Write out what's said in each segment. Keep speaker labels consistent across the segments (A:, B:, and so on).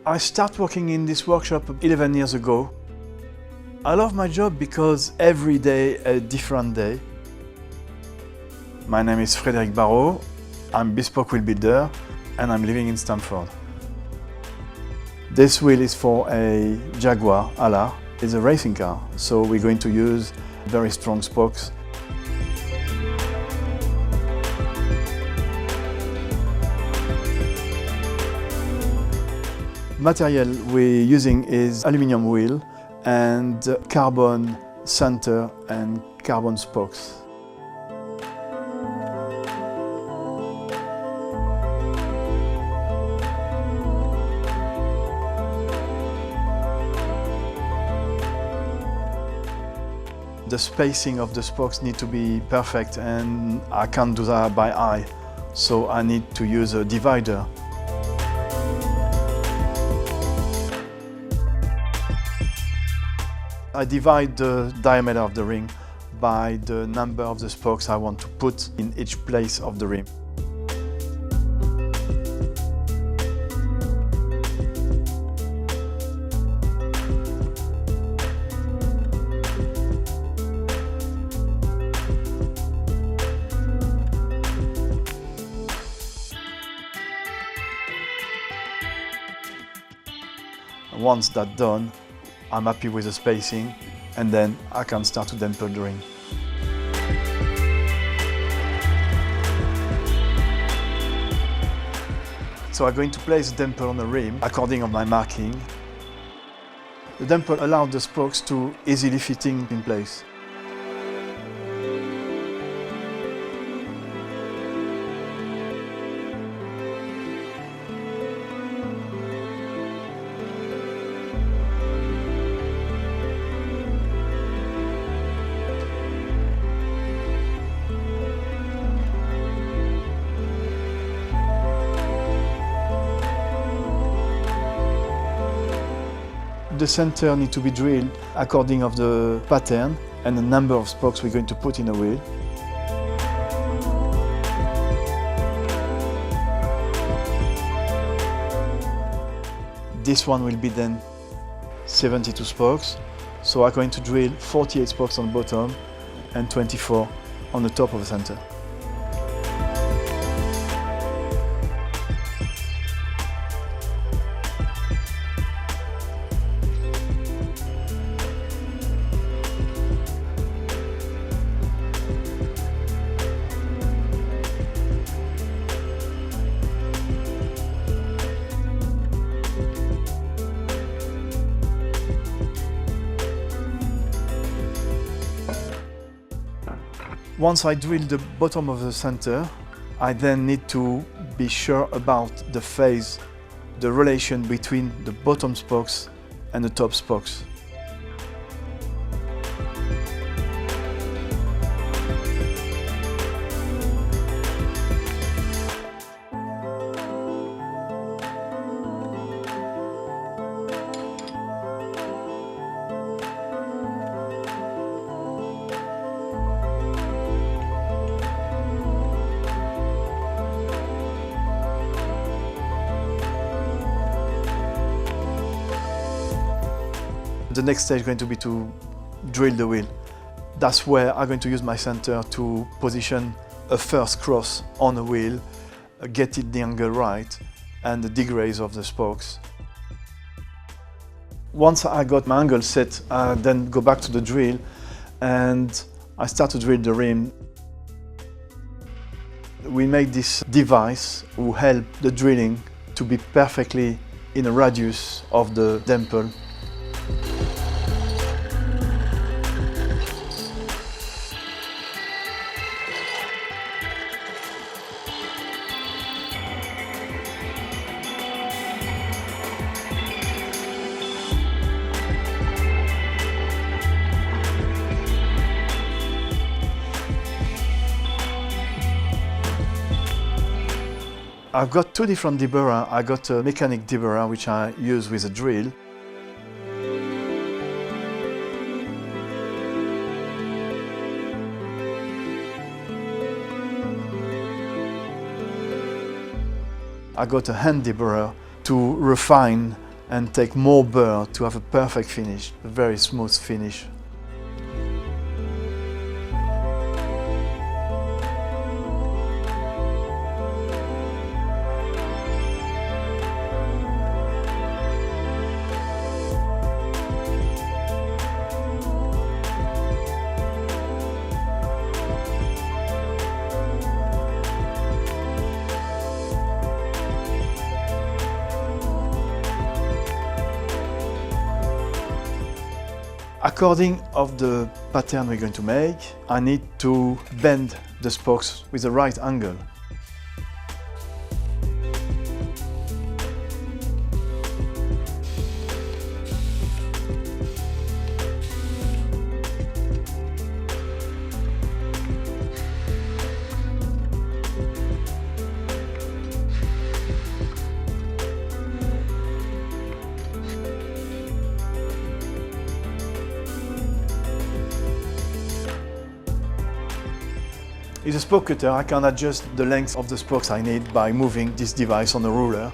A: I started working in this workshop 11 years ago. I love my job because every day a different day. My name is Frédéric Barreau. I'm Bespoke wheel builder and I'm living in Stamford. This wheel is for a Jaguar Allard. It's a racing car, so we're going to use very strong spokes. Material we're using is aluminum wheel and carbon center and carbon spokes. The spacing of the spokes need to be perfect and I can't do that by eye, so I need to use a divider. I divide the diameter of the ring by the number of the spokes I want to put in each place of the rim. Once that's done, I'm happy with the spacing, and then I can start to dampen the ring. So I'm going to place the damper on the rim according to my marking. The damper allows the spokes to easily fitting in place. The center needs to be drilled according to the pattern and the number of spokes we're going to put in the wheel. This one will be then 72 spokes, so I'm going to drill 48 spokes on the bottom and 24 on the top of the center. Once I drill the bottom of the center, I then need to be sure about the phase, the relation between the bottom spokes and the top spokes. The next stage is going to be to drill the wheel. That's where I'm going to use my center to position a first cross on the wheel, get it the angle right, and the degrees of the spokes. Once I got my angle set, I then go back to the drill and I start to drill the rim. We made this device who help the drilling to be perfectly in a radius of the dimple. I've got two different deburrer. I got a mechanic deburrer which I use with a drill. I got a hand deburrer to refine and take more burr to have a perfect finish, a very smooth finish. According of the pattern we're going to make, I need to bend the spokes with the right angle. With a spoke cutter, I can adjust the length of the spokes I need by moving this device on the ruler.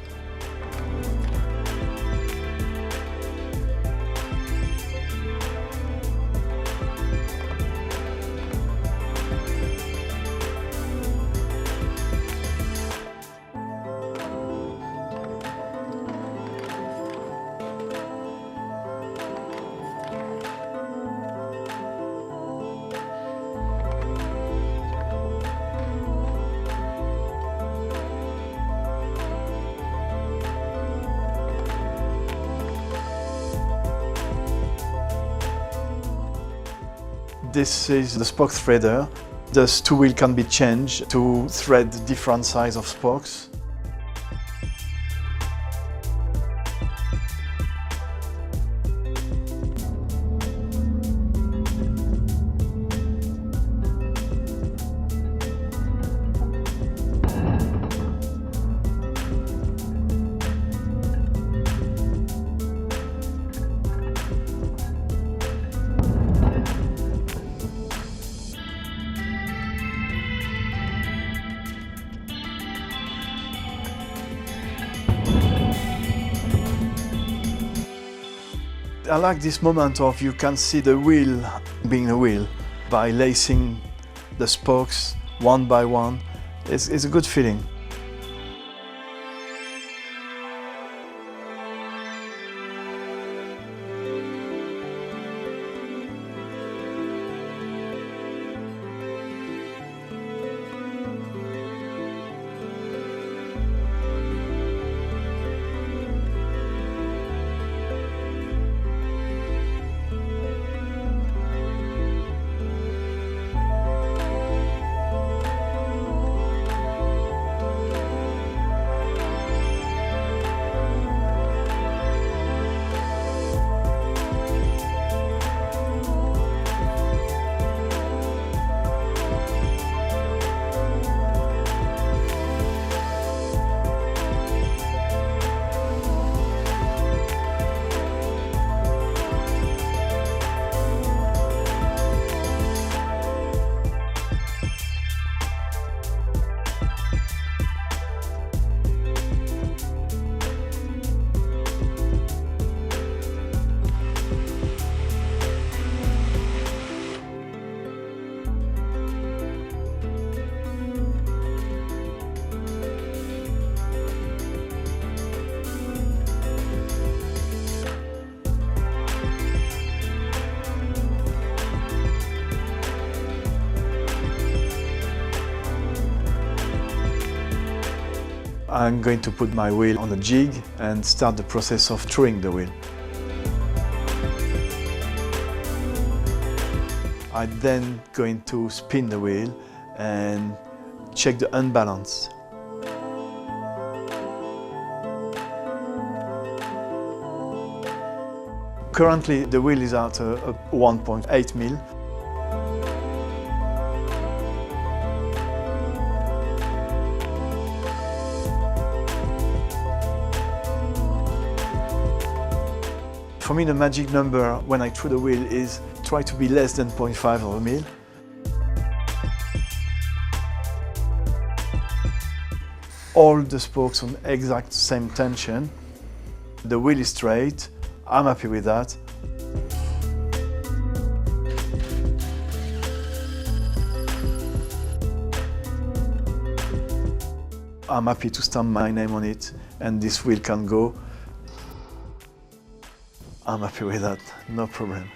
A: This is the spoke threader. The two wheel can be changed to thread different size of spokes. I like this moment of you can see the wheel being a wheel by lacing the spokes one by one. It's a good feeling. I'm going to put my wheel on a jig and start the process of truing the wheel. I'm then going to spin the wheel and check the unbalance. Currently the wheel is at a 1.8 mil. For me, the magic number when I true the wheel is try to be less than 0.5 of a mil. All the spokes on exact same tension. The wheel is straight, I'm happy with that. I'm happy to stamp my name on it and this wheel can go. I'm happy with that, no problem.